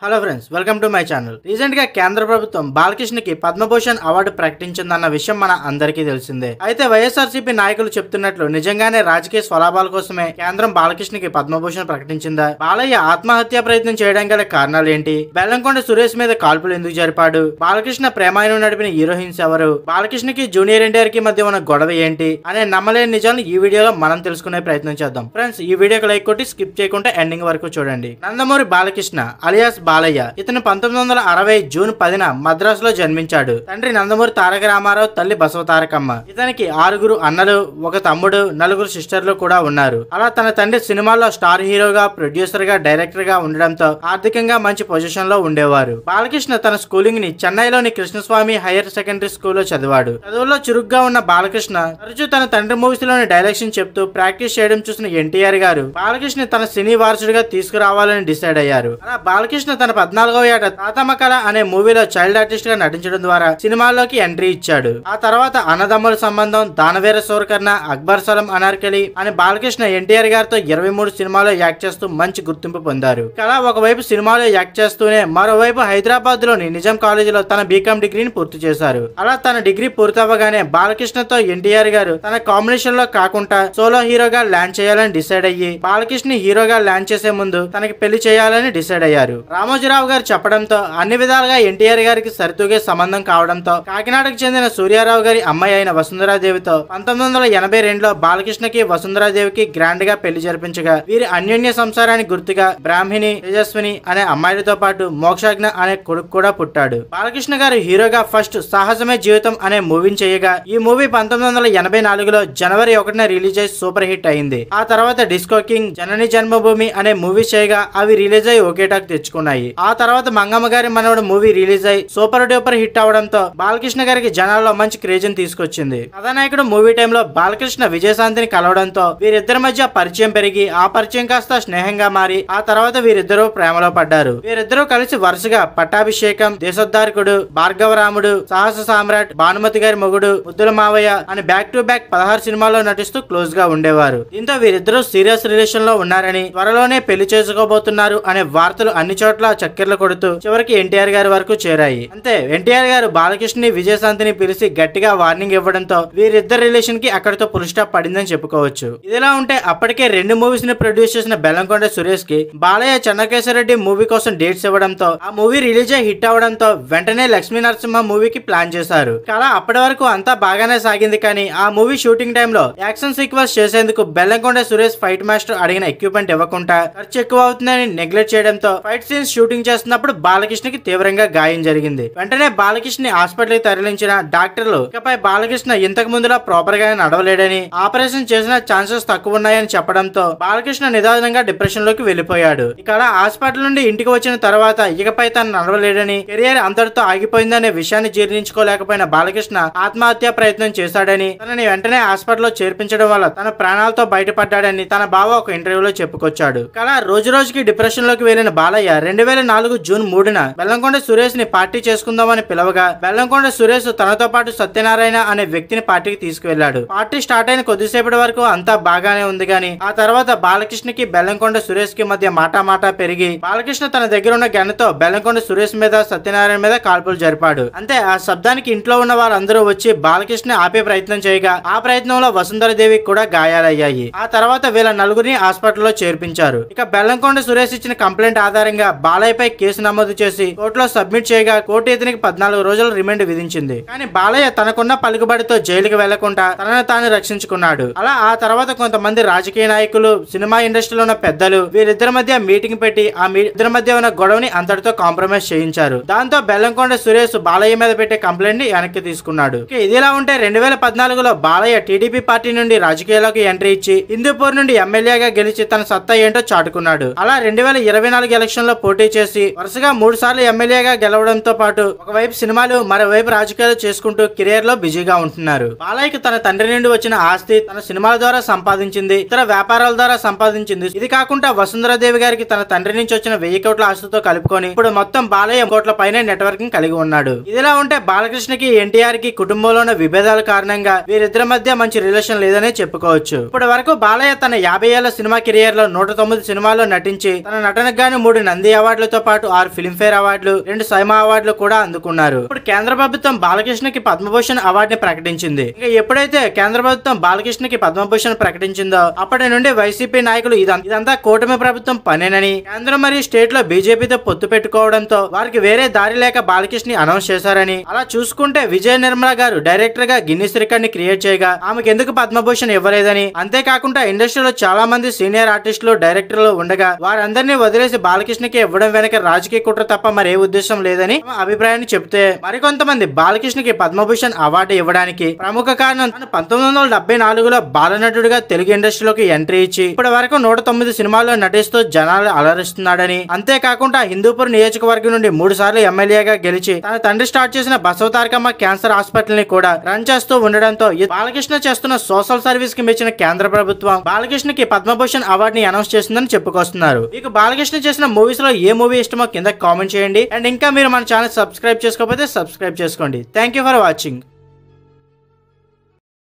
Hello friends, welcome to my channel. Recent గా కేంద్ర ప్రభుత్వం బాలకృష్ణకి పద్మభూషణ్ అవార్డు ప్రకటించిందన్న విషయం మన అందరికీ తెలిసిందే. అయితే వైఎస్ఆర్సీపీ నాయకులు చెప్తున్నట్లు నిజంగానే రాజకీయ స్వలాభాల కోసమే కేంద్రం బాలకృష్ణకి పద్మభూషణ్ ప్రకటించిందా? బాలయ్య ఆత్మహత్యా ప్రయత్నం చేయడానికి గల కారణాలు ఏంటి? బెల్లంకొండ సురేష్ మీద కాల్పులు ఎందుకు జరిపాడు? బాలకృష్ణ ప్రేమాయణం నడిపిన హీరోయిన్స్ ఎవరు? బాలకృష్ణకి జూనియర్ ఎన్టీఆర్ కి మధ్య ఉన్న గొడవ ఏంటి అనే నమ్మలేని నిజాలను ఈ వీడియోలో మనం తెలుసుకునే ప్రయత్నం చేద్దాం. ఫ్రెండ్స్, ఈ వీడియోకి లైక్ కొట్టి స్కిప్ చేయకుండా ఎండింగ్ వరకు చూడండి. నందమూరి బాలకృష్ణ అలియాస్ బాలయ్య ఇతను 1960 జూన్ 10న మద్రాసులో జన్మించాడు. తండ్రి నందమూరి తారక రామారావు, తల్లి బసవ తారకమ్మ. ఇతనికి 6 అన్నలు, 1 తమ్ముడు, 4 సిస్టర్లు కూడా ఉన్నారు. అలా తన తండ్రి సినిమాల్లో స్టార్ హీరోగా, ప్రొడ్యూసర్ గా, డైరెక్టర్ గా ఉండడంతో ఆర్థికంగా మంచి పొజిషన్ లో ఉండేవారు. బాలకృష్ణ తన స్కూలింగ్ ని చెన్నైలోని కృష్ణస్వామి హైయర్ సెకండరీ స్కూల్లో చదివాడు. చదువుల్లో చురుగ్గా ఉన్న బాలకృష్ణ తరచూ తన తండ్రి మూవీస్ లోని డైరెక్షన్ చెప్తూ ప్రాక్టీస్ చేయడం చూసిన ఎన్టీఆర్ గారు బాలకృష్ణ తన సినీ వారసుడిగా తీసుకురావాలని డిసైడ్ అయ్యారు. అలా బాలకృష్ణ తన 14వ ఏట తాతమ్మ కళ అనే మూవీలో చైల్డ్ ఆర్టిస్ట్ గా నటించడం ద్వారా సినిమాల్లోకి ఎంట్రీ ఇచ్చాడు. ఆ తర్వాత అన్నదమ్ముల సంబంధం, దానవీర సూరకర్ణ, అక్బర్ సలం అనార్కలి అని బాలకృష్ణ ఎన్టీఆర్ గారితో 23 సినిమాలో యాక్ట్ చేస్తూ మంచి గుర్తింపు పొందారు. కళ ఒకవైపు సినిమాలో యాక్ట్ చేస్తూనే మరోవైపు హైదరాబాద్ లోని నిజాం కాలేజీలో తన బీకామ్ డిగ్రీని పూర్తి చేశారు. అలా తన డిగ్రీ పూర్తవగానే బాలకృష్ణతో ఎన్టీఆర్ గారు తన కాంబినేషన్ లో కాకుండా సోలో హీరోగా ల్యాండ్ చేయాలని డిసైడ్ అయ్యి బాలకృష్ణ హీరోగా ల్యాండ్ చేసే ముందు తనకి పెళ్లి చేయాలని డిసైడ్ అయ్యారు. రామోజీరావు గారు చెప్పడంతో అన్ని విధాలుగా ఎన్టీఆర్ గారికి సరితూగే సంబంధం కావడంతో కాకినాడకు చెందిన సూర్యారావు గారి అమ్మాయి అయిన వసుంధరాదేవితో 1982లో బాలకృష్ణకి వసుంధరాదేవికి గ్రాండ్ గా పెళ్లి జరిపించగా వీరి అన్యోన్య సంసారానికి గుర్తుగా బ్రాహ్మిణి, తేజస్విని అనే అమ్మాయిలతో పాటు మోక్షజ్ఞ అనే కొడుకు కూడా పుట్టాడు. బాలకృష్ణ గారు హీరోగా ఫస్ట్ సాహసమే జీవితం అనే మూవీని చేయగా ఈ మూవీ 1984లో జనవరి 1న రిలీజ్ అయి సూపర్ హిట్ అయింది. ఆ తర్వాత డిస్కో కింగ్, జనని జన్మభూమి అనే మూవీస్ చేయగా అవి రిలీజ్ అయి ఒకే టాక్ తెచ్చుకున్నాయి. ఆ తర్వాత మంగమ్మ గారి మనవడు మూవీ రిలీజ్ అయి సూపర్ డూపర్ హిట్ అవడంతో బాలకృష్ణ గారికి జనాల్లో మంచి క్రేజ్ తీసుకొచ్చింది. కథానాయకుడు మూవీ టైంలో బాలకృష్ణ విజయశాంతిని కలవడంతో వీరిద్దరి మధ్య పరిచయం పెరిగి ఆ పరిచయం కాస్త స్నేహంగా మారి ఆ తర్వాత వీరిద్దరూ ప్రేమలో పడ్డారు. వీరిద్దరూ కలిసి వరుసగా పట్టాభిషేకం, దేశోద్ధారకుడు, భార్గవరాముడు, సాహస సామ్రాట్, భానుమతి గారి మొగుడు, ముద్దుల మావయ్య అని బ్యాక్ టు బ్యాక్ 16 సినిమాల్లో నటిస్తూ క్లోజ్ గా ఉండేవారు. దీంతో వీరిద్దరూ సీరియస్ రిలేషన్ లో ఉన్నారని, త్వరలోనే పెళ్లి చేసుకోబోతున్నారు అనే వార్తలు అన్ని చోట్ల చక్కెర్లు కొడుతూ చివరికి ఎన్టీఆర్ గారి వరకు చేరాయి. అంతే, ఎన్టీఆర్ గారు బాలకృష్ణని, విజయశాంతిని పిలిచి గట్టిగా వార్నింగ్ ఇవ్వడంతో వీరిద్దరు రిలేషన్ కి అక్కడితో ఫుల్ స్టాప్ పడిందని చెప్పుకోవచ్చు. ఇదిలా ఉంటే అప్పటికే 2 మూవీస్ ని ప్రొడ్యూస్ చేసిన బెల్లంకొండ సురేష్ కి బాలయ్య చెన్నకేశ్వరరెడ్డి మూవీ కోసం డేట్స్ ఇవ్వడంతో ఆ మూవీ రిలీజ్ అయి హిట్ అవడంతో వెంటనే లక్ష్మీ నరసింహ మూవీకి ప్లాన్ చేశారు. అలా అప్పటి వరకు అంతా బాగానే సాగింది. కానీ ఆ మూవీ షూటింగ్ టైంలో యాక్షన్ సీక్వెన్స్ చేసేందుకు బెల్లంకొండ సురేష్ ఫైట్ మాస్టర్ అడిగిన ఎక్విప్మెంట్ ఇవ్వకుండా ఖర్చు ఎక్కువ అవుతుందని నెగ్లెక్ట్ చేయడంతో ఫైట్ సీన్స్ షూటింగ్ చేస్తున్నప్పుడు బాలకృష్ణకి తీవ్రంగా గాయం జరిగింది. వెంటనే బాలకృష్ణ హాస్పిటల్ కి తరలించిన డాక్టర్లు ఇకపై బాలకృష్ణ ఇంతకు ముందులా ప్రాపర్ గా నడవలేడని, ఆపరేషన్ చేసిన ఛాన్సెస్ తక్కువ ఉన్నాయని చెప్పడంతో బాలకృష్ణ నిదానంగా డిప్రెషన్ లోకి వెళ్లిపోయాడు. ఇక హాస్పిటల్ నుండి ఇంటికి వచ్చిన తర్వాత ఇకపై తను నడవలేడని, కెరియర్ అంతటితో ఆగిపోయిందనే విషయాన్ని జీర్ణించుకోలేకపోయిన బాలకృష్ణ ఆత్మహత్యా ప్రయత్నం చేశాడని, తనని వెంటనే హాస్పిటల్లో చేర్పించడం వల్ల తన ప్రాణాలతో బయటపడ్డాడని తన బావ ఒక ఇంటర్వ్యూలో చెప్పుకొచ్చాడు. కళ రోజు రోజుకి డిప్రెషన్ లోకి వెళ్లిన బాలయ్య 2004 జూన్ 3న బెల్లంకొండ సురేష్ ని పార్టీ చేసుకుందామని పిలవగా బెల్లంకొండ సురేష్ తనతో పాటు సత్యనారాయణ అనే వ్యక్తిని పార్టీకి తీసుకువెళ్లాడు. పార్టీ స్టార్ట్ అయిన కొద్దిసేపటి వరకు అంతా బాగానే ఉంది గాని ఆ తర్వాత బాలకృష్ణకి బెల్లంకొండ సురేష్ కి మధ్య మాటా పెరిగి బాలకృష్ణ తన దగ్గర ఉన్న గన్నుతో బెల్లంకొండ సురేష్ మీద, సత్యనారాయణ మీద కాల్పులు జరిపాడు. అంతే, ఆ శబ్దానికి ఇంట్లో ఉన్న వారందరూ వచ్చి బాలకృష్ణ ఆపే ప్రయత్నం చేయగా ఆ ప్రయత్నంలో వసుంధరాదేవికి కూడా గాయాలయ్యాయి. ఆ తర్వాత వీళ్ళ నలుగురిని హాస్పిటల్లో చేర్పించారు. ఇక బెల్లంకొండ సురేష్ ఇచ్చిన కంప్లైంట్ ఆధారంగా బాలయ్యపై కేసు నమోదు చేసి కోర్టులో సబ్మిట్ చేయగా కోర్టు ఇతనికి 14 రోజుల రిమాండ్ విధించింది. కానీ బాలయ్య తనకున్న పలుకుబడితో జైలుకి వెళ్లకుండా తనను తాను రక్షించుకున్నాడు. అలా ఆ తర్వాత కొంతమంది రాజకీయ నాయకులు, సినిమా ఇండస్ట్రీలో ఉన్న పెద్దలు వీరిద్దరి మధ్య మీటింగ్ పెట్టి ఆ ఇద్దరి మధ్య ఉన్న గొడవని అంతటితో కాంప్రమైజ్ చేయించారు. దాంతో బెల్లంకొండ సురేష్ బాలయ్య మీద పెట్టే కంప్లైంట్ ని వెనక్కి తీసుకున్నాడు. ఇదిలా ఉంటే 2014లో బాలయ్య టీడీపీ పార్టీ నుండి రాజకీయాల్లోకి ఎంట్రీ ఇచ్చి హిందూపూర్ నుండి ఎమ్మెల్యేగా గెలిచి తన సత్తా ఏంటో చాటుకున్నాడు. అలా 2024 ఎలక్షన్ లో పోటీ చేసి వరుసగా 3 సార్లు ఎమ్మెల్యేగా గెలవడంతో పాటు ఒకవైపు సినిమాలు, మరోవైపు రాజకీయాలు చేసుకుంటూ కెరియర్ లో బిజీగా ఉంటున్నారు. బాలయ్యకి తన తండ్రి నుండి వచ్చిన ఆస్తి తన సినిమాల ద్వారా సంపాదించింది, ఇతర వ్యాపారాల ద్వారా సంపాదించింది. ఇది కాకుండా వసుంధరాదేవి గారికి తన తండ్రి నుంచి వచ్చిన 1000 కోట్ల ఆస్తితో కలుపుకొని ఇప్పుడు మొత్తం బాలయ్య కోట్ల పైనే నెట్వర్కింగ్ కలిగి ఉన్నాడు. ఇదిలా ఉంటే బాలకృష్ణకి, ఎన్టీఆర్ కి కుటుంబంలో ఉన్న విభేదాల కారణంగా వీరిద్దరి మధ్య మంచి రిలేషన్ లేదనే చెప్పుకోవచ్చు. ఇప్పటి వరకు బాలయ్య తన 50 ఏళ్ల సినిమా కెరియర్ లో 109 సినిమాల్లో నటించి తన నటనకు గాను 3 నంది అవార్డు అవార్డులతో పాటు 6 ఫిల్మ్ఫేర్ అవార్డులు, 2 సైమా అవార్డులు కూడా అందుకున్నారు. ఇప్పుడు కేంద్ర ప్రభుత్వం బాలకృష్ణకి పద్మభూషణ్ అవార్డుని ప్రకటించింది. ఇంకా ఎప్పుడైతే కేంద్ర ప్రభుత్వం బాలకృష్ణకి పద్మభూషణ్ ప్రకటించిందో అప్పటి నుండి వైసీపీ నాయకులు ఇదంతా కూటమి ప్రభుత్వం పనేనని, కేంద్రం మరియు స్టేట్ లో బీజేపీతో పొత్తు పెట్టుకోవడంతో వారికి వేరే దారి లేక బాలకృష్ణ అనౌన్స్ చేశారని, అలా చూసుకుంటే విజయ నిర్మల గారు డైరెక్టర్ గా గిన్నిస్ రికార్డ్ ని క్రియేట్ చేయగా ఆమెకు ఎందుకు పద్మభూషణ్ ఇవ్వలేదని, అంతేకాకుండా ఇండస్ట్రీలో చాలా మంది సీనియర్ ఆర్టిస్టులు డైరెక్టర్లు ఉండగా వారందరినీ వదిలేసి బాలకృష్ణకి ఇవ్వడం వెనక రాజకీయ కుట్ర తప్ప మరే ఉద్దేశం లేదని అభిప్రాయాన్ని చెప్తే, మరికొంతమంది బాలకృష్ణకి పద్మభూషణ్ అవార్డు ఇవ్వడానికి ప్రముఖ కారణం 1974లో బాలనటుడిగా తెలుగు ఇండస్ట్రీలోకి ఎంట్రీ ఇచ్చి ఇప్పటి వరకు 109 సినిమాల్లో నటిస్తూ జనాలు అలరిస్తున్నాడని, అంతేకాకుండా హిందూపూర్ నియోజకవర్గం నుండి 3 సార్లు ఎమ్మెల్యేగా గెలిచి తన తండ్రి స్టార్ట్ చేసిన బసవతారకమ్మ క్యాన్సర్ హాస్పిటల్ ని కూడా రన్ చేస్తూ ఉండడంతో బాలకృష్ణ చేస్తున్న సోషల్ సర్వీస్ కి మెచ్చిన కేంద్ర ప్రభుత్వం బాలకృష్ణకి పద్మభూషణ్ అవార్డు ని అనౌన్స్ చేసిందని చెప్పుకొస్తున్నారు. మీకు బాలకృష్ణ చేసిన మూవీస్ లో ఏ మూవీ ఇష్టమో కింద కామెంట్ చేయండి. అండ్ ఇంకా మీరు మన ఛానల్ సబ్స్క్రైబ్ చేసుకోకపోతే సబ్స్క్రైబ్ చేసుకోండి. Thank you for watching.